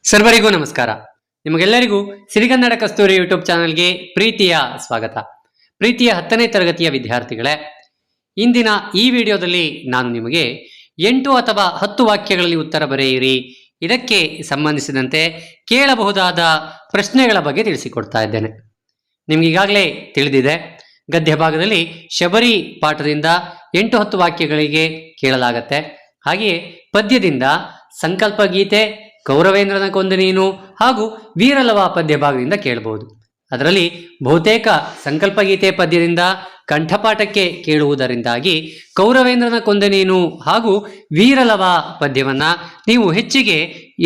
ಸರ್ವರಿಗೂ ನಮಸ್ಕಾರ. ನಿಮಗೆಲ್ಲರಿಗೂ ಸಿರಿಗನ್ನಡ ಕಸ್ತೂರಿ ಯೂಟ್ಯೂಬ್ ಚಾನೆಲ್ಗೆ ಪ್ರೀತಿಯ ಸ್ವಾಗತ. ಪ್ರೀತಿಯ 10ನೇ ತರಗತಿಯ ವಿದ್ಯಾರ್ಥಿಗಳೇ, ಇಂದಿನ ಈ ವಿಡಿಯೋದಲ್ಲಿ ನಾನು ನಿಮಗೆ 8 ಅಥವಾ 10 ವಾಕ್ಯಗಳಲ್ಲಿ ಉತ್ತರ ಬರೆಯಿರಿ, ಇದಕ್ಕೆ ಸಂಬಂಧಿಸಿದಂತೆ ಕೇಳಬಹುದಾದ ಪ್ರಶ್ನೆಗಳ ಬಗ್ಗೆ ತಿಳಿಸಿಕೊಡ್ತಾ ಇದ್ದೇನೆ. ನಿಮಗೀಗಾಗಲೇ ತಿಳಿದಿದೆ, ಗದ್ಯ ಭಾಗದಲ್ಲಿ ಶಬರಿ ಪಾಠದಿಂದ 8-10 ವಾಕ್ಯಗಳಿಗೆ ಕೇಳಲಾಗತ್ತೆ. ಹಾಗೆಯೇ ಪದ್ಯದಿಂದ ಸಂಕಲ್ಪ ಗೀತೆ, ಕೌರವೇಂದ್ರನ ಕೊಂದ ನೀನು ಹಾಗೂ ವೀರಲವ ಪದ್ಯ ಭಾಗದಿಂದ ಕೇಳಬಹುದು. ಅದರಲ್ಲಿ ಬಹುತೇಕ ಸಂಕಲ್ಪ ಗೀತೆ ಪದ್ಯದಿಂದ ಕಂಠಪಾಠಕ್ಕೆ ಕೇಳುವುದರಿಂದಾಗಿ ಕೌರವೇಂದ್ರನ ಕೊಂದ ನೀನು ಹಾಗೂ ವೀರಲವ ಪದ್ಯವನ್ನ ನೀವು ಹೆಚ್ಚಿಗೆ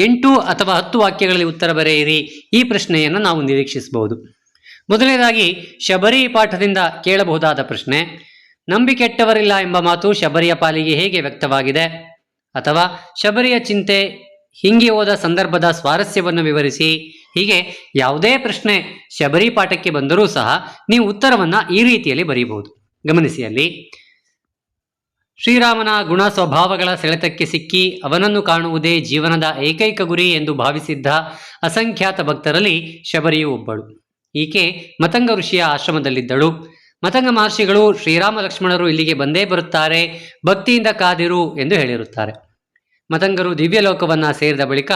8 ಅಥವಾ 10 ವಾಕ್ಯಗಳಲ್ಲಿ ಉತ್ತರ ಬರೆಯಿರಿ, ಈ ಪ್ರಶ್ನೆಯನ್ನು ನಾವು ನಿರೀಕ್ಷಿಸಬಹುದು. ಮೊದಲನೇದಾಗಿ ಶಬರಿ ಪಾಠದಿಂದ ಕೇಳಬಹುದಾದ ಪ್ರಶ್ನೆ: ನಂಬಿಕೆಟ್ಟವರಿಲ್ಲ ಎಂಬ ಮಾತು ಶಬರಿಯ ಪಾಲಿಗೆ ಹೇಗೆ ವ್ಯಕ್ತವಾಗಿದೆ? ಅಥವಾ ಶಬರಿಯ ಚಿಂತೆ ಹಿಂಗೆ ಹೋದ ಸಂದರ್ಭದ ಸ್ವಾರಸ್ಯವನ್ನು ವಿವರಿಸಿ. ಹೀಗೆ ಯಾವುದೇ ಪ್ರಶ್ನೆ ಶಬರಿ ಪಾಠಕ್ಕೆ ಬಂದರೂ ಸಹ ನೀವು ಉತ್ತರವನ್ನ ಈ ರೀತಿಯಲ್ಲಿ ಬರೆಯಬಹುದು. ಗಮನಿಸಿ, ಅಲ್ಲಿ ಶ್ರೀರಾಮನ ಗುಣ ಸ್ವಭಾವಗಳ ಸೆಳೆತಕ್ಕೆ ಸಿಕ್ಕಿ ಅವನನ್ನು ಕಾಣುವುದೇ ಜೀವನದ ಏಕೈಕ ಗುರಿ ಎಂದು ಭಾವಿಸಿದ್ದ ಅಸಂಖ್ಯಾತ ಭಕ್ತರಲ್ಲಿ ಶಬರಿಯು ಒಬ್ಬಳು. ಈಕೆ ಮತಂಗ ಋಷಿಯ ಆಶ್ರಮದಲ್ಲಿದ್ದಳು. ಮತಂಗ ಮಹರ್ಷಿಗಳು ಶ್ರೀರಾಮ ಲಕ್ಷ್ಮಣರು ಇಲ್ಲಿಗೆ ಬಂದೇ ಬರುತ್ತಾರೆ, ಭಕ್ತಿಯಿಂದ ಕಾದಿರು ಎಂದು ಹೇಳಿರುತ್ತಾರೆ. ಮತಂಗರು ದಿವ್ಯಲೋಕವನ್ನ ಸೇರಿದ ಬಳಿಕ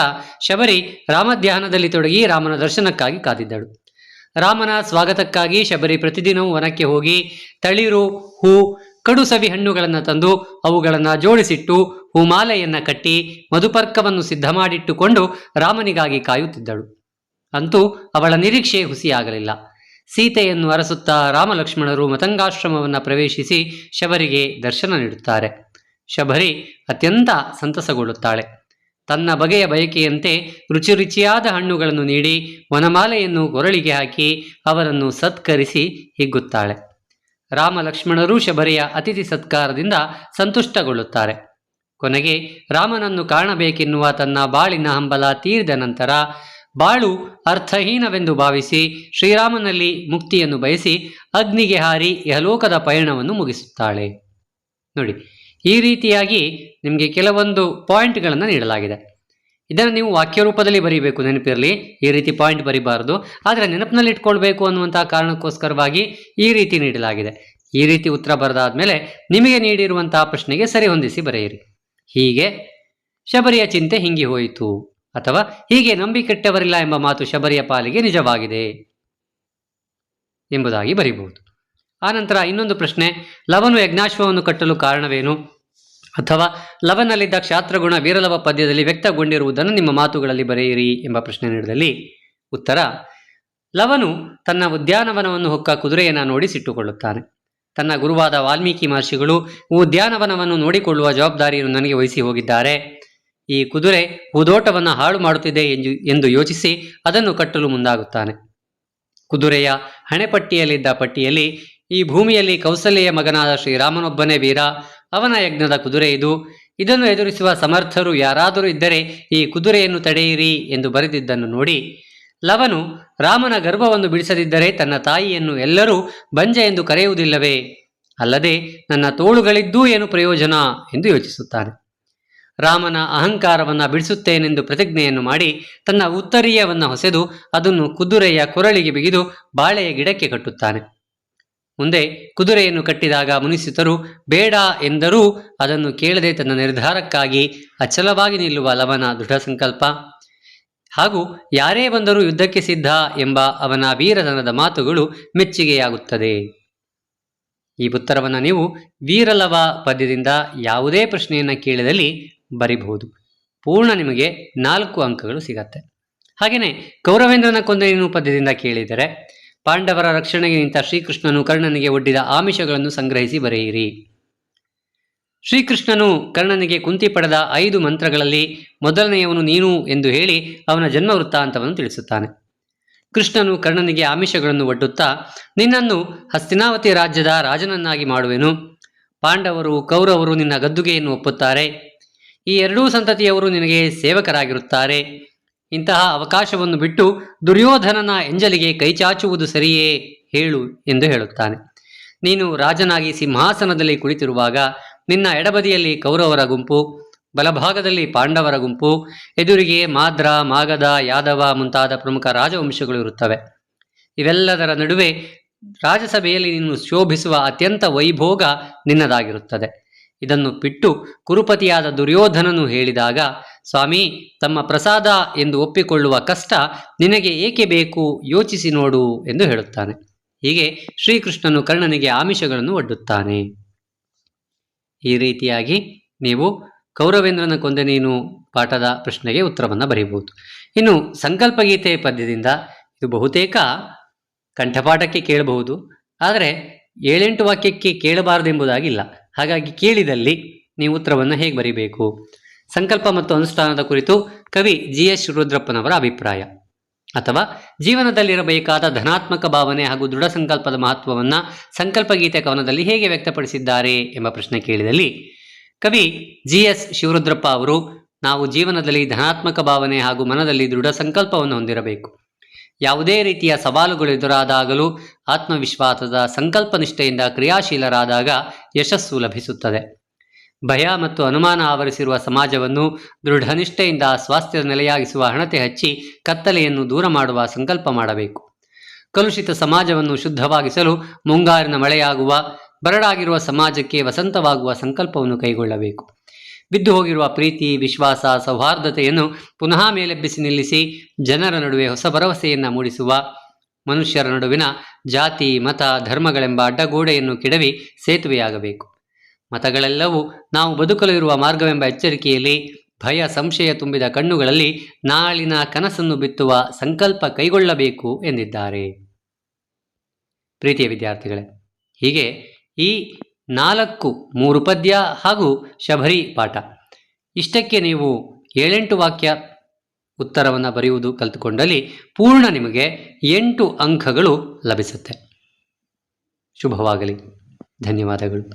ಶಬರಿ ರಾಮಧ್ಯಾನದಲ್ಲಿ ತೊಡಗಿ ರಾಮನ ದರ್ಶನಕ್ಕಾಗಿ ಕಾದಿದ್ದಳು. ರಾಮನ ಸ್ವಾಗತಕ್ಕಾಗಿ ಶಬರಿ ಪ್ರತಿದಿನವೂ ವನಕ್ಕೆ ಹೋಗಿ ತಳಿರು, ಹೂ, ಕಡು ಸವಿ ಹಣ್ಣುಗಳನ್ನು ತಂದು ಅವುಗಳನ್ನು ಜೋಡಿಸಿಟ್ಟು ಹೂಮಾಲೆಯನ್ನ ಕಟ್ಟಿ ಮಧುಪರ್ಕವನ್ನು ಸಿದ್ಧ ಮಾಡಿಟ್ಟುಕೊಂಡು ರಾಮನಿಗಾಗಿ ಕಾಯುತ್ತಿದ್ದಳು. ಅಂತೂ ಅವಳ ನಿರೀಕ್ಷೆ ಹುಸಿಯಾಗಲಿಲ್ಲ. ಸೀತೆಯನ್ನು ಅರಸುತ್ತಾ ರಾಮಲಕ್ಷ್ಮಣರು ಮತಂಗಾಶ್ರಮವನ್ನು ಪ್ರವೇಶಿಸಿ ಶಬರಿಗೆ ದರ್ಶನ ನೀಡುತ್ತಾರೆ. ಶಬರಿ ಅತ್ಯಂತ ಸಂತಸಗೊಳ್ಳುತ್ತಾಳೆ. ತನ್ನ ಬಗೆಯ ಬಯಕೆಯಂತೆ ರುಚಿ ರುಚಿಯಾದ ಹಣ್ಣುಗಳನ್ನು ನೀಡಿ ವನಮಾಲೆಯನ್ನು ಕೊರಳಿಗೆ ಹಾಕಿ ಅವರನ್ನು ಸತ್ಕರಿಸಿ ಹಿಗ್ಗುತ್ತಾಳೆ. ರಾಮ ಲಕ್ಷ್ಮಣರು ಶಬರಿಯ ಅತಿಥಿ ಸತ್ಕಾರದಿಂದ ಸಂತುಷ್ಟಗೊಳ್ಳುತ್ತಾರೆ. ಕೊನೆಗೆ ರಾಮನನ್ನು ಕಾಣಬೇಕೆನ್ನುವ ತನ್ನ ಬಾಳಿನ ಹಂಬಲ ತೀರಿದ ನಂತರ ಬಾಳು ಅರ್ಥಹೀನವೆಂದು ಭಾವಿಸಿ ಶ್ರೀರಾಮನಲ್ಲಿ ಮುಕ್ತಿಯನ್ನು ಬಯಸಿ ಅಗ್ನಿಗೆ ಹಾರಿ ಯಹಲೋಕದ ಪಯಣವನ್ನು ಮುಗಿಸುತ್ತಾಳೆ. ನೋಡಿ, ಈ ರೀತಿಯಾಗಿ ನಿಮಗೆ ಕೆಲವೊಂದು ಪಾಯಿಂಟ್ಗಳನ್ನು ನೀಡಲಾಗಿದೆ. ಇದನ್ನು ನೀವು ವಾಕ್ಯ ರೂಪದಲ್ಲಿ ಬರೀಬೇಕು, ನೆನಪಿರಲಿ. ಈ ರೀತಿ ಪಾಯಿಂಟ್ ಬರೀಬಾರದು, ಆದರೆ ನೆನಪಿನಲ್ಲಿ ಇಟ್ಕೊಳ್ಬೇಕು ಅನ್ನುವಂತಹ ಕಾರಣಕ್ಕೋಸ್ಕರವಾಗಿ ಈ ರೀತಿ ನೀಡಲಾಗಿದೆ. ಈ ರೀತಿ ಉತ್ತರ ಬರೆದಾದ್ಮೇಲೆ ನಿಮಗೆ ನೀಡಿರುವಂತಹ ಪ್ರಶ್ನೆಗೆ ಸರಿ ಹೊಂದಿಸಿ ಬರೆಯಿರಿ. ಹೀಗೆ ಶಬರಿಯ ಚಿಂತೆ ಹಿಂಗಿ ಹೋಯಿತು, ಅಥವಾ ಹೀಗೆ ನಂಬಿಕೆಟ್ಟವರಿಲ್ಲ ಎಂಬ ಮಾತು ಶಬರಿಯ ಪಾಲಿಗೆ ನಿಜವಾಗಿದೆ ಎಂಬುದಾಗಿ ಬರೀಬಹುದು. ಆನಂತರ ಇನ್ನೊಂದು ಪ್ರಶ್ನೆ: ಲವನು ಯಜ್ಞಾಶ್ವವನ್ನು ಕಟ್ಟಲು ಕಾರಣವೇನು? ಅಥವಾ ಲವನಲ್ಲಿದ್ದ ಕ್ಷಾತ್ರಗುಣ ವೀರಲವ ಪದ್ಯದಲ್ಲಿ ವ್ಯಕ್ತಗೊಂಡಿರುವುದನ್ನು ನಿಮ್ಮ ಮಾತುಗಳಲ್ಲಿ ಬರೆಯಿರಿ ಎಂಬ ಪ್ರಶ್ನೆ ನೀಡಿದಲ್ಲಿ ಉತ್ತರ: ಲವನು ತನ್ನ ಉದ್ಯಾನವನವನ್ನು ಹೊಕ್ಕ ಕುದುರೆಯನ್ನು ನೋಡಿ ಸಿಟ್ಟುಕೊಳ್ಳುತ್ತಾನೆ. ತನ್ನ ಗುರುವಾದ ವಾಲ್ಮೀಕಿ ಮಹರ್ಷಿಗಳು ಉದ್ಯಾನವನವನ್ನು ನೋಡಿಕೊಳ್ಳುವ ಜವಾಬ್ದಾರಿಯನ್ನು ನನಗೆ ವಹಿಸಿ ಹೋಗಿದ್ದಾರೆ. ಈ ಕುದುರೆ ಹೂದೋಟವನ್ನು ಹಾಳು ಮಾಡುತ್ತಿದೆ ಎಂದು ಯೋಚಿಸಿ ಅದನ್ನು ಕಟ್ಟಲು ಮುಂದಾಗುತ್ತಾನೆ. ಕುದುರೆಯ ಹಣೆಪಟ್ಟಿಯಲ್ಲಿದ್ದ ಪಟ್ಟಿಯಲ್ಲಿ ಈ ಭೂಮಿಯಲ್ಲಿ ಕೌಸಲ್ಯ ಮಗನಾದ ಶ್ರೀರಾಮನೊಬ್ಬನೇ ವೀರ, ಅವನ ಯಜ್ಞದ ಕುದುರೆ ಇದು, ಇದನ್ನು ಎದುರಿಸುವ ಸಮರ್ಥರು ಯಾರಾದರೂ ಇದ್ದರೆ ಈ ಕುದುರೆಯನ್ನು ತಡೆಯಿರಿ ಎಂದು ಬರೆದಿದ್ದನ್ನು ನೋಡಿ ಲವನು ರಾಮನ ಗರ್ಭವನ್ನು ಬಿಡಿಸದಿದ್ದರೆ ತನ್ನ ತಾಯಿಯನ್ನು ಎಲ್ಲರೂ ಬಂಜ ಎಂದು ಕರೆಯುವುದಿಲ್ಲವೇ? ಅಲ್ಲದೆ ನನ್ನ ತೋಳುಗಳಿದ್ದೂ ಏನು ಪ್ರಯೋಜನ ಎಂದು ಯೋಚಿಸುತ್ತಾನೆ. ರಾಮನ ಅಹಂಕಾರವನ್ನು ಬಿಡಿಸುತ್ತೇನೆಂದು ಪ್ರತಿಜ್ಞೆಯನ್ನು ಮಾಡಿ ತನ್ನ ಉತ್ತರೀಯವನ್ನು ಹೊಸೆದು ಅದನ್ನು ಕುದುರೆಯ ಕೊರಳಿಗೆ ಬಿಗಿದು ಬಾಳೆಯ ಗಿಡಕ್ಕೆ ಕಟ್ಟುತ್ತಾನೆ. ಮುಂದೆ ಕುದುರೆಯನ್ನು ಕಟ್ಟಿದಾಗ ಮುನಿಸಿತರು ಬೇಡ ಎಂದರೂ ಅದನ್ನು ಕೇಳದೆ ತನ್ನ ನಿರ್ಧಾರಕ್ಕಾಗಿ ಅಚಲವಾಗಿ ನಿಲ್ಲುವ ಲವನ ದೃಢ ಸಂಕಲ್ಪ ಹಾಗೂ ಯಾರೇ ಬಂದರೂ ಯುದ್ಧಕ್ಕೆ ಸಿದ್ಧ ಎಂಬ ಅವನ ವೀರತನದ ಮಾತುಗಳು ಮೆಚ್ಚುಗೆಯಾಗುತ್ತದೆ. ಈ ಉತ್ತರವನ್ನು ನೀವು ವೀರಲವ ಪದ್ಯದಿಂದ ಯಾವುದೇ ಪ್ರಶ್ನೆಯನ್ನು ಕೇಳಿದಲ್ಲಿ ಬರಿಬಹುದು. ಪೂರ್ಣ ನಿಮಗೆ 4 ಅಂಕಗಳು ಸಿಗತ್ತೆ. ಹಾಗೆಯೇ ಕೌರವೇಂದ್ರನ ಕೊಂದ ನೀನು ಪದ್ಯದಿಂದ ಕೇಳಿದರೆ ಪಾಂಡವರ ರಕ್ಷಣೆಗೆ ನಿಂತ ಶ್ರೀಕೃಷ್ಣನು ಕರ್ಣನಿಗೆ ಒಡ್ಡಿದ ಆಮಿಷಗಳನ್ನು ಸಂಗ್ರಹಿಸಿ ಬರೆಯಿರಿ. ಶ್ರೀಕೃಷ್ಣನು ಕರ್ಣನಿಗೆ ಕುಂತಿ ಪಡೆದ 5 ಮಂತ್ರಗಳಲ್ಲಿ ಮೊದಲನೆಯವನು ನೀನು ಎಂದು ಹೇಳಿ ಅವನ ಜನ್ಮ ವೃತ್ತಾಂತವನ್ನು ತಿಳಿಸುತ್ತಾನೆ. ಕೃಷ್ಣನು ಕರ್ಣನಿಗೆ ಆಮಿಷಗಳನ್ನು ಒಡ್ಡುತ್ತಾ ನಿನ್ನನ್ನು ಹಸ್ತಿನಾವತಿ ರಾಜ್ಯದ ರಾಜನನ್ನಾಗಿ ಮಾಡುವೆನು, ಪಾಂಡವರು ಕೌರವರು ನಿನ್ನ ಗದ್ದುಗೆಯನ್ನು ಒಪ್ಪುತ್ತಾರೆ, ಈ 2 ಸಂತತಿಯವರು ನಿನಗೆ ಸೇವಕರಾಗಿರುತ್ತಾರೆ, ಇಂತಹ ಅವಕಾಶವನ್ನು ಬಿಟ್ಟು ದುರ್ಯೋಧನನ ಎಂಜಲಿಗೆ ಕೈಚಾಚುವುದು ಸರಿಯೇ ಹೇಳು ಎಂದು ಹೇಳುತ್ತಾನೆ. ನೀನು ರಾಜನಾಗಿ ಸಿಂಹಾಸನದಲ್ಲಿ ಕುಳಿತಿರುವಾಗ ನಿನ್ನ ಎಡಬದಿಯಲ್ಲಿ ಕೌರವರ ಗುಂಪು, ಬಲಭಾಗದಲ್ಲಿ ಪಾಂಡವರ ಗುಂಪು, ಎದುರಿಗೆ ಮಾದ್ರ, ಮಾಗಧ, ಯಾದವ ಮುಂತಾದ ಪ್ರಮುಖ ರಾಜವಂಶಗಳು ಇರುತ್ತವೆ. ಇವೆಲ್ಲದರ ನಡುವೆ ರಾಜಸಭೆಯಲ್ಲಿ ನೀನು ಶೋಭಿಸುವ ಅತ್ಯಂತ ವೈಭೋಗ ನಿನ್ನದಾಗಿರುತ್ತದೆ. ಇದನ್ನು ಬಿಟ್ಟು ಕುರುಪತಿಯಾದ ದುರ್ಯೋಧನನು ಹೇಳಿದಾಗ, ಸ್ವಾಮಿ, ತಮ್ಮ ಪ್ರಸಾದ ಎಂದು ಒಪ್ಪಿಕೊಳ್ಳುವ ಕಷ್ಟ ನಿನಗೆ ಏಕೆ ಬೇಕು, ಯೋಚಿಸಿ ನೋಡು ಎಂದು ಹೇಳುತ್ತಾನೆ. ಹೀಗೆ ಶ್ರೀಕೃಷ್ಣನು ಕರ್ಣನಿಗೆ ಆಮಿಷಗಳನ್ನು ಒಡ್ಡುತ್ತಾನೆ. ಈ ರೀತಿಯಾಗಿ ನೀವು ಕೌರವೇಂದ್ರನ ಕೊಂದೆ ನೀನು ಪಾಠದ ಪ್ರಶ್ನೆಗೆ ಉತ್ತರವನ್ನು ಬರೀಬಹುದು. ಇನ್ನು ಸಂಕಲ್ಪಗೀತೆ ಪದ್ಯದಿಂದ ಇದು ಬಹುತೇಕ ಕಂಠಪಾಠಕ್ಕೆ ಕೇಳಬಹುದು, ಆದರೆ 7-8 ವಾಕ್ಯಕ್ಕೆ ಕೇಳಬಾರದೆಂಬುದಾಗಿಲ್ಲ. ಹಾಗಾಗಿ ಕೇಳಿದಲ್ಲಿ ನೀವು ಉತ್ತರವನ್ನು ಹೇಗೆ ಬರೀಬೇಕು? ಸಂಕಲ್ಪ ಮತ್ತು ಅನುಷ್ಠಾನದ ಕುರಿತು ಕವಿ GS ರುದ್ರಪ್ಪನವರ ಅಭಿಪ್ರಾಯ, ಅಥವಾ ಜೀವನದಲ್ಲಿರಬೇಕಾದ ಧನಾತ್ಮಕ ಭಾವನೆ ಹಾಗೂ ದೃಢ ಸಂಕಲ್ಪದ ಮಹತ್ವವನ್ನು ಸಂಕಲ್ಪಗೀತೆ ಕವನದಲ್ಲಿ ಹೇಗೆ ವ್ಯಕ್ತಪಡಿಸಿದ್ದಾರೆ ಎಂಬ ಪ್ರಶ್ನೆ ಕೇಳಿದಲ್ಲಿ ಕವಿ GS ಶಿವರುದ್ರಪ್ಪ ಅವರು, ನಾವು ಜೀವನದಲ್ಲಿ ಧನಾತ್ಮಕ ಭಾವನೆ ಹಾಗೂ ಮನದಲ್ಲಿ ದೃಢ ಸಂಕಲ್ಪವನ್ನು ಹೊಂದಿರಬೇಕು. ಯಾವುದೇ ರೀತಿಯ ಸವಾಲುಗಳು ಎದುರಾದಾಗಲೂ ಆತ್ಮವಿಶ್ವಾಸದ ಸಂಕಲ್ಪನಿಷ್ಠೆಯಿಂದ ಕ್ರಿಯಾಶೀಲರಾದಾಗ ಯಶಸ್ಸು ಲಭಿಸುತ್ತದೆ. ಭಯ ಮತ್ತು ಅನುಮಾನ ಆವರಿಸಿರುವ ಸಮಾಜವನ್ನು ದೃಢನಿಷ್ಠೆಯಿಂದ ಸ್ವಾಸ್ಥ್ಯದ ನೆಲೆಯಾಗಿಸುವ ಹಣತೆ ಹಚ್ಚಿ ಕತ್ತಲೆಯನ್ನು ದೂರ ಮಾಡುವ ಸಂಕಲ್ಪ ಮಾಡಬೇಕು. ಕಲುಷಿತ ಸಮಾಜವನ್ನು ಶುದ್ಧವಾಗಿಸಲು ಮುಂಗಾರಿನ ಮಳೆಯಾಗುವ, ಬರಡಾಗಿರುವ ಸಮಾಜಕ್ಕೆ ವಸಂತವಾಗುವ ಸಂಕಲ್ಪವನ್ನು ಕೈಗೊಳ್ಳಬೇಕು. ಬಿದ್ದು ಹೋಗಿರುವ ಪ್ರೀತಿ, ವಿಶ್ವಾಸ, ಸೌಹಾರ್ದತೆಯನ್ನು ಪುನಃ ಮೇಲೆಬ್ಬಿಸಿ ನಿಲ್ಲಿಸಿ ಜನರ ನಡುವೆ ಹೊಸ ಭರವಸೆಯನ್ನು ಮೂಡಿಸುವ, ಮನುಷ್ಯರ ನಡುವಿನ ಜಾತಿ, ಮತ, ಧರ್ಮಗಳೆಂಬ ಅಡ್ಡಗೋಡೆಯನ್ನು ಕೆಡವಿ ಸೇತುವೆಯಾಗಬೇಕು. ಮತಗಳೆಲ್ಲವೂ ನಾವು ಬದುಕಲು ಇರುವ ಮಾರ್ಗವೆಂಬ ಎಚ್ಚರಿಕೆಯಲ್ಲಿ, ಭಯ, ಸಂಶಯ ತುಂಬಿದ ಕಣ್ಣುಗಳಲ್ಲಿ ನಾಳಿನ ಕನಸನ್ನು ಬಿತ್ತುವ ಸಂಕಲ್ಪ ಕೈಗೊಳ್ಳಬೇಕು ಎಂದಿದ್ದಾರೆ. ಪ್ರೀತಿಯ ವಿದ್ಯಾರ್ಥಿಗಳೇ, ಹೀಗೆ ಈ 3 ಪದ್ಯ ಹಾಗೂ ಶಬರಿ ಪಾಠ ಇಷ್ಟಕ್ಕೆ ನೀವು 7-8 ವಾಕ್ಯ ಉತ್ತರವನ್ನು ಬರೆಯುವುದು ಕಲಿತುಕೊಂಡಲ್ಲಿ ಪೂರ್ಣ ನಿಮಗೆ 8 ಅಂಕಗಳು ಲಭಿಸುತ್ತೆ. ಶುಭವಾಗಲಿ. ಧನ್ಯವಾದಗಳು.